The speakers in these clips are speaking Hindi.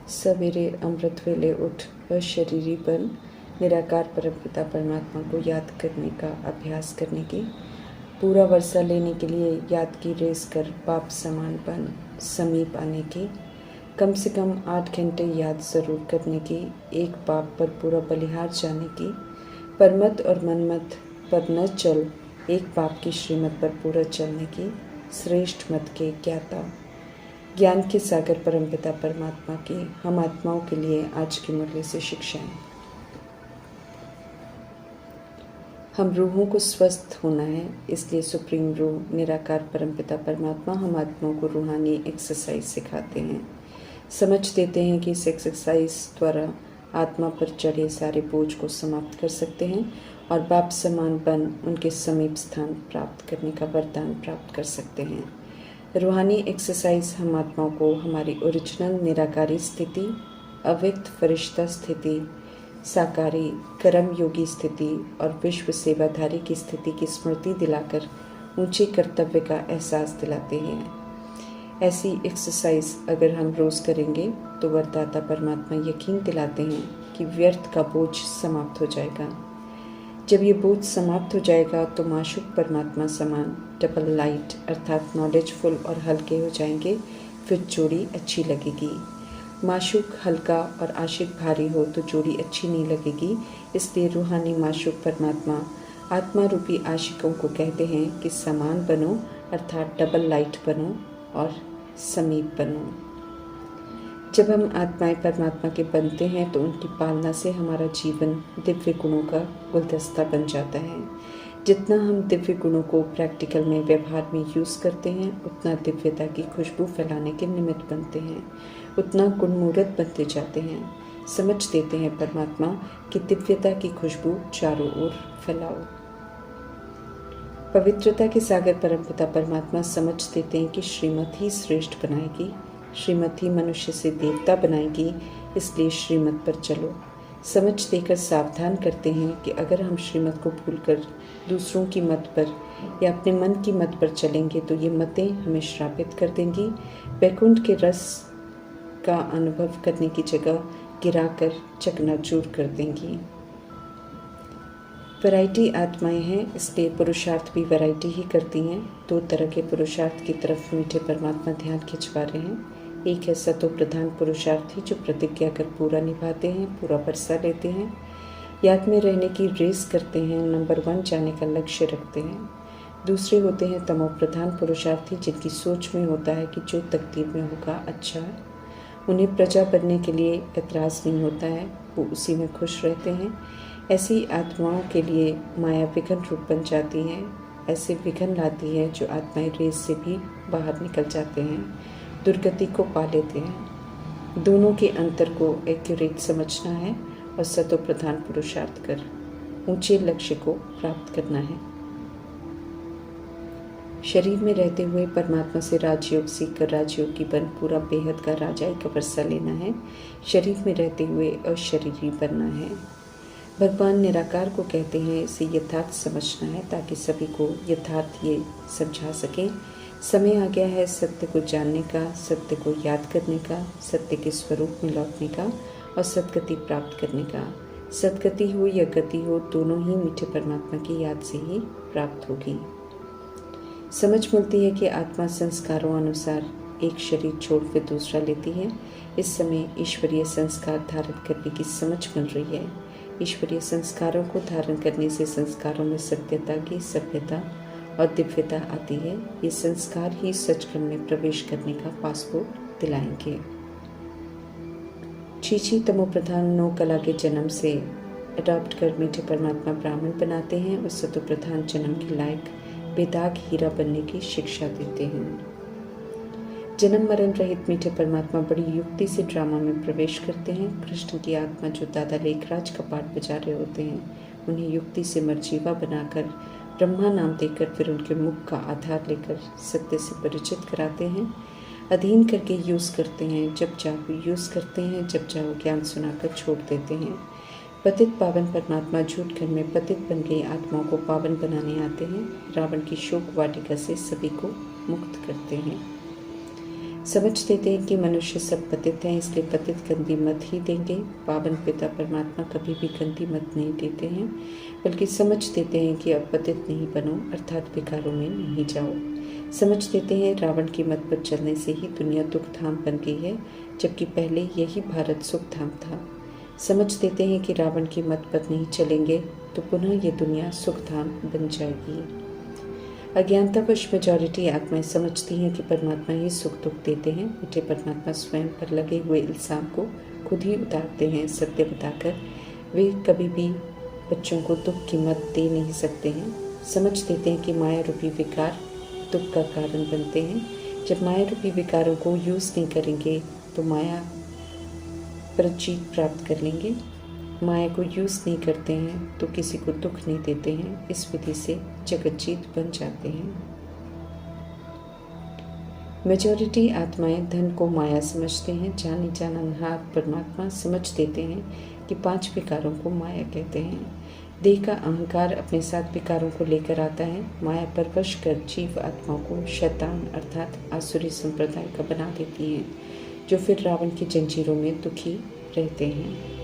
सवेरे अमृत वेले उठ अशरीरी बन निराकार परमपिता परमात्मा को याद करने का अभ्यास करने की, पूरा वर्षा लेने के लिए याद की रेस कर पाप समान बन समीप आने की, कम से कम 8 घंटे याद ज़रूर करने की, एक पाप पर पूरा बलिहार जाने की, परमत और मनमत पर न चल एक पाप की श्रीमत पर पूरा चलने की, श्रेष्ठ मत के ज्ञाता ज्ञान के सागर परमपिता परमात्मा की हम आत्माओं के लिए आज की मुरली से शिक्षाएं। हम रूहों को स्वस्थ होना है, इसलिए सुप्रीम रूह निराकार परमपिता परमात्मा हम आत्माओं को रूहानी एक्सरसाइज सिखाते हैं। समझ देते हैं कि इस एक्सरसाइज द्वारा आत्मा पर चढ़े सारे बोझ को समाप्त कर सकते हैं और बाप समान बन उनके समीप स्थान प्राप्त करने का वरदान प्राप्त कर सकते हैं। रूहानी एक्सरसाइज हम आत्माओं को हमारी ओरिजिनल निराकारी स्थिति, अव्यक्त फरिश्ता स्थिति, साकारी कर्म योगी स्थिति और विश्व सेवाधारी की स्थिति की स्मृति दिलाकर ऊंचे कर्तव्य का एहसास दिलाते हैं। ऐसी एक्सरसाइज अगर हम रोज़ करेंगे तो वरदाता परमात्मा यकीन दिलाते हैं कि व्यर्थ का बोझ समाप्त हो जाएगा। जब ये बोझ समाप्त हो जाएगा तो माशूक परमात्मा समान डबल लाइट अर्थात नॉलेजफुल और हल्के हो जाएंगे, फिर जोड़ी अच्छी लगेगी। माशूक हल्का और आशिक भारी हो तो जोड़ी अच्छी नहीं लगेगी, इसलिए रूहानी माशूक परमात्मा आत्मा रूपी आशिकों को कहते हैं कि समान बनो अर्थात डबल लाइट बनो और समीप बनो। जब हम आत्माएं परमात्मा के बनते हैं तो उनकी पालना से हमारा जीवन दिव्य गुणों का गुलदस्ता बन जाता है। जितना हम दिव्य गुणों को प्रैक्टिकल में व्यवहार में यूज़ करते हैं, उतना दिव्यता की खुशबू फैलाने के निमित्त बनते हैं, उतना गुणमूर्त बनते जाते हैं। समझ देते हैं परमात्मा कि दिव्यता की खुशबू चारों ओर फैलाओ। पवित्रता के सागर परमपिता परमात्मा समझ देते हैं कि श्रीमत ही श्रेष्ठ बनाएगी, श्रीमत ही मनुष्य से देवता बनाएगी, इसलिए श्रीमत पर चलो। समझ देकर सावधान करते हैं कि अगर हम श्रीमत को भूलकर दूसरों की मत पर या अपने मन की मत पर चलेंगे तो ये मतें हमें श्रापित कर देंगी, वैकुंठ के रस का अनुभव करने की जगह गिराकर चकनाचूर कर देंगी। वैरायटी आत्माएं हैं, इसलिए पुरुषार्थ भी वैरायटी ही करती हैं। 2 तरह के पुरुषार्थ की तरफ मीठे परमात्मा ध्यान खिंचवा रहे हैं। एक है सतो प्रधान पुरुषार्थी जो प्रतिज्ञा कर पूरा निभाते हैं, पूरा वर्षा लेते हैं, याद में रहने की रेस करते हैं, नंबर 1 जाने का लक्ष्य रखते हैं। दूसरे होते हैं तमो प्रधान पुरुषार्थी जिनकी सोच में होता है कि जो तकदीर में होगा अच्छा है, उन्हें प्रजा बनने के लिए एतराज़ नहीं होता है, वो उसी में खुश रहते हैं। ऐसी आत्माओं के लिए माया विघ्न रूप बन जाती है, ऐसे विघ्न लाती है जो आत्माएं रेस से भी बाहर निकल जाते हैं, दुर्गति को पा लेते हैं। दोनों के अंतर को एक्यूरेट समझना है और सतो प्रधान पुरुषार्थ कर ऊंचे लक्ष्य को प्राप्त करना है। शरीर में रहते हुए परमात्मा से राजयोग सीखकर राजयोगी बन पूरा बेहद का राजाई का वर्षा लेना है। शरीर में रहते हुए अशरीरी बनना है। भगवान निराकार को कहते हैं इसे यथार्थ समझना है ताकि सभी को यथार्थ ये समझा सकें। समय आ गया है सत्य को जानने का, सत्य को याद करने का, सत्य के स्वरूप में लौटने का और सद्गति प्राप्त करने का। सद्गति हो या गति हो, दोनों ही मीठे परमात्मा की याद से ही प्राप्त होगी। समझ मिलती है कि आत्मा संस्कारों अनुसार एक शरीर छोड़ फिर दूसरा लेती है। इस समय ईश्वरीय संस्कार धारण करने की समझ मिल रही है। ईश्वरीय संस्कारों को धारण करने से संस्कारों में सत्यता की सभ्यता और दिव्यता आती है। ये संस्कार ही सचखंड में प्रवेश करने का पासपोर्ट दिलाएंगे। छीछी तमो प्रधान 9 कला के जन्म से अडॉप्ट कर मीठे परमात्मा ब्राह्मण बनाते हैं और सतो प्रधान जन्म के लायक बेदाग हीरा बनने की शिक्षा देते हैं। जन्म मरण रहित मीठे परमात्मा बड़ी युक्ति से ड्रामा में प्रवेश करते हैं। कृष्ण की आत्मा जो दादा लेखराज का पाठ बजा रहे होते हैं, उन्हें युक्ति से मर्जीवा बनाकर ब्रह्मा नाम देकर फिर उनके मुख का आधार लेकर सत्य से परिचित कराते हैं। अधीन करके यूज़ करते हैं, जब चाहो यूज़ करते हैं, जब चाहो ज्ञान सुनाकर छोड़ देते हैं। पतित पावन परमात्मा झूठ घर में पतित बन गई आत्माओं को पावन बनाने आते हैं। रावण की शोक वाटिका से सभी को मुक्त करते हैं। समझ देते हैं कि मनुष्य सब पतित हैं, इसलिए पतित गंदी मत ही देंगे। पावन पिता परमात्मा कभी भी गंदी मत नहीं देते हैं, बल्कि समझ देते हैं कि अब पतित नहीं बनो, अर्थात विकारों में नहीं जाओ। समझ देते हैं रावण की मत पर चलने से ही दुनिया दुख धाम बन गई है, जबकि पहले यही भारत सुख धाम था। समझ देते हैं कि रावण की मत पर नहीं चलेंगे तो पुनः ये दुनिया सुख धाम बन जाएगी। अज्ञानतावश मेजॉरिटी आत्माएं समझती हैं कि परमात्मा ही सुख दुख देते हैं। मीठे परमात्मा स्वयं पर लगे हुए इल्जाम को खुद ही उतारते हैं। सत्य बताकर वे कभी भी बच्चों को दुख की मत दे नहीं सकते हैं। समझ देते हैं कि माया रूपी विकार दुख का कारण बनते हैं। जब माया रूपी विकारों को यूज़ नहीं करेंगे तो माया पर जीत प्राप्त कर लेंगे। माया को यूज़ नहीं करते हैं तो किसी को दुख नहीं देते हैं। इस विधि से जगतजीत बन जाते हैं। मेजॉरिटी आत्माएं धन को माया समझते हैं। जानी जाननहार परमात्मा समझ देते हैं कि 5 विकारों को माया कहते हैं। देह का अहंकार अपने साथ विकारों को लेकर आता है। माया पर वश कर जीव आत्माओं को शैतान अर्थात आसुरी संप्रदाय का बना देती हैं, जो फिर रावण की जंजीरों में दुखी रहते हैं।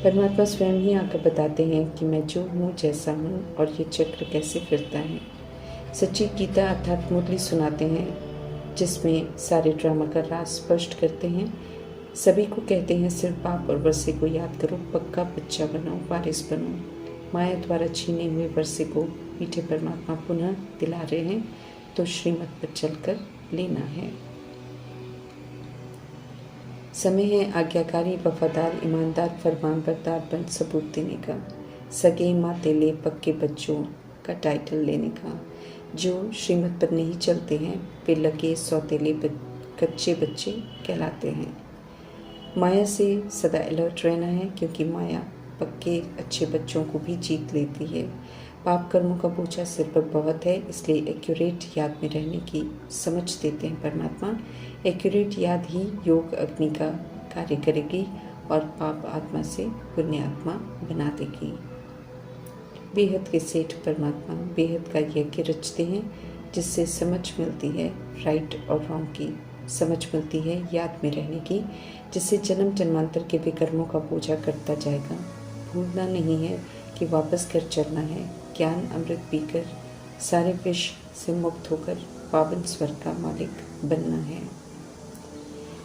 परमात्मा स्वयं ही आकर बताते हैं कि मैं जो हूँ जैसा हूँ और ये चक्र कैसे फिरता है। सच्ची गीता अर्थात मुरली सुनाते हैं, जिसमें सारे ड्रामा का राज स्पष्ट करते हैं। सभी को कहते हैं सिर्फ बाप और वर्षे को याद करो, पक्का बच्चा बनो, वारिस बनो। माया द्वारा छीने हुए वर्षे को मीठे परमात्मा पुनः दिला रहे हैं, तो श्रीमत पर चलकर लेना है। समय है आज्ञाकारी, वफादार, ईमानदार, फरमानबरदार बन सबूत देने का। सगे मातेले पक्के बच्चों का टाइटल लेने का। जो श्रीमत पर नहीं चलते हैं वे लगे सौतेले कच्चे बच्चे कहलाते हैं। माया से सदा अलर्ट रहना है, क्योंकि माया पक्के अच्छे बच्चों को भी जीत लेती है। पाप कर्मों का बोझा सिर पर बहुत है, इसलिए एक्यूरेट याद में रहने की समझ देते हैं परमात्मा। एक्यूरेट याद ही योग अग्नि का कार्य करेगी और पाप आत्मा से पुण्य आत्मा बना देगी। बेहद के सेठ परमात्मा बेहद का यज्ञ रचते हैं, जिससे समझ मिलती है राइट और रॉन्ग की, समझ मिलती है याद में रहने की, जिससे जन्म जन्मांतर के विकर्मों का बोझा कटता जाएगा। भूलना नहीं है कि वापस घर चलना है। ज्ञान अमृत पीकर सारे विष से मुक्त होकर पावन स्वर्ग का मालिक बनना है।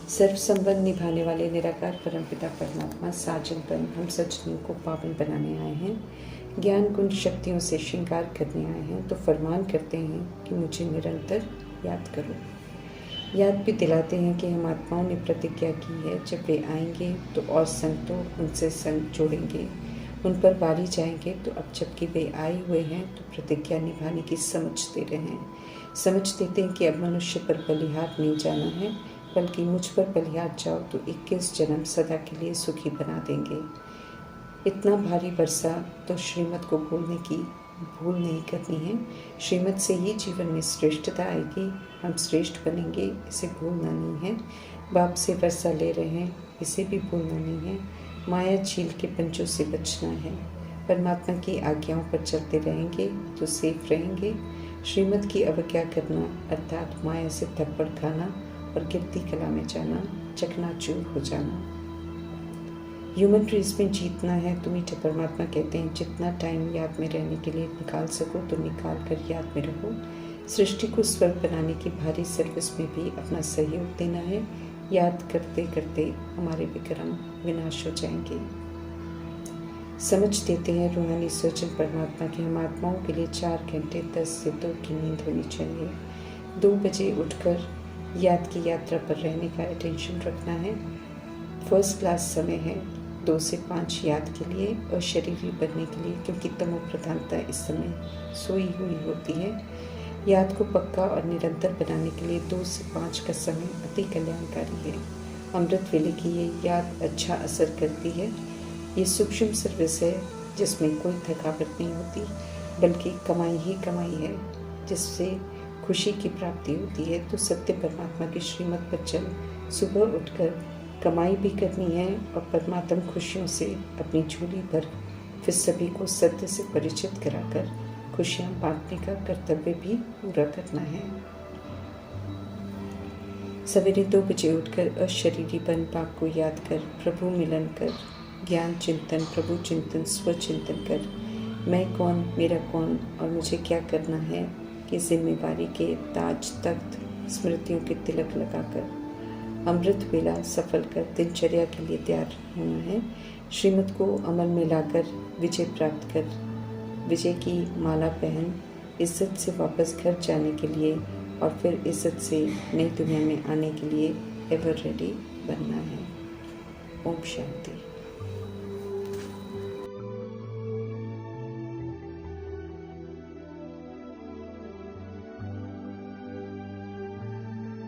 सर्व संबंध निभाने वाले निराकार परमपिता परमात्मा साजन बन हम सज्जनों को पावन बनाने आए हैं। ज्ञान गुण शक्तियों से श्रृंगार करने आए हैं, तो फरमान करते हैं कि मुझे निरंतर याद करो। याद भी दिलाते हैं कि हम आत्माओं ने प्रतिज्ञा की है, जब वे आएंगे तो और संग तो उनसे संग जोड़ेंगे, उन पर बारी जाएंगे। तो अब जबकि वे आए हुए हैं तो प्रतिज्ञा निभाने की समझ दे रहे हैं। समझ देते हैं कि अब मनुष्य पर बलिहार नहीं जाना है, बल्कि मुझ पर बलिहार जाओ तो 21 जन्म सदा के लिए सुखी बना देंगे। इतना भारी वर्षा तो श्रीमत को भूलने की भूल नहीं करनी है। श्रीमत से ही जीवन में श्रेष्ठता आएगी, हम श्रेष्ठ बनेंगे, इसे भूलना नहीं है। बाप से वर्षा ले रहे हैं, इसे भी भूलना नहीं है। माया झील के पंचों से बचना है। परमात्मा की आज्ञाओं पर चलते रहेंगे तो सेफ रहेंगे। श्रीमत की अवज्ञा करना अर्थात माया से थप्पड़ खाना और गिरती कला में जाना, चकनाचूर हो जाना। ह्यूमन रेस में जीतना है तो मीठे परमात्मा कहते हैं जितना टाइम याद में रहने के लिए निकाल सको तो निकाल कर याद में रहो। सृष्टि को स्वर्ग बनाने की भारी सर्विस में भी अपना सहयोग देना है। याद करते करते हमारे विक्रम विनाश हो जाएंगे। समझ देते हैं रूहानी सर्जन परमात्मा की हम आत्माओं के लिए 4 घंटे 10 से 2 की नींद होनी चाहिए। 2 बजे उठकर याद की यात्रा पर रहने का अटेंशन रखना है। फर्स्ट क्लास समय है 2 से 5 याद के लिए और शरीरी बनने के लिए, क्योंकि तमो प्रधानता इस समय सोई हुई होती है। याद को पक्का और निरंतर बनाने के लिए 2 से 5 का समय अति कल्याणकारी है। अमृत वेले की ये याद अच्छा असर करती है। ये सूक्ष्म सर्विस है जिसमें कोई थकावट नहीं होती, बल्कि कमाई ही कमाई है, जिससे खुशी की प्राप्ति होती है। तो सत्य परमात्मा की श्रीमत पर चल, सुबह उठकर कमाई भी करनी है और परमात्म खुशियों से अपनी झोली भर, फिर सभी को सत्य से परिचित कराकर खुशियाँ बांटने का कर्तव्य भी पूरा करना है। सवेरे 2 बजे उठकर अशरीरीपन पाक को याद कर प्रभु मिलन कर, ज्ञान चिंतन प्रभु चिंतन स्वचिंतन कर, मैं कौन मेरा कौन और मुझे क्या करना है कि जिम्मेवारी के ताज तख्त स्मृतियों के तिलक लगाकर अमृत वेला सफल कर दिनचर्या के लिए तैयार होना है। श्रीमत को अमल में लाकर विजय प्राप्त कर, विजय की माला पहन इज्जत से वापस घर जाने के लिए और फिर इज्जत से नई दुनिया में आने के लिए एवर रेडी बनना है। ओम शांति।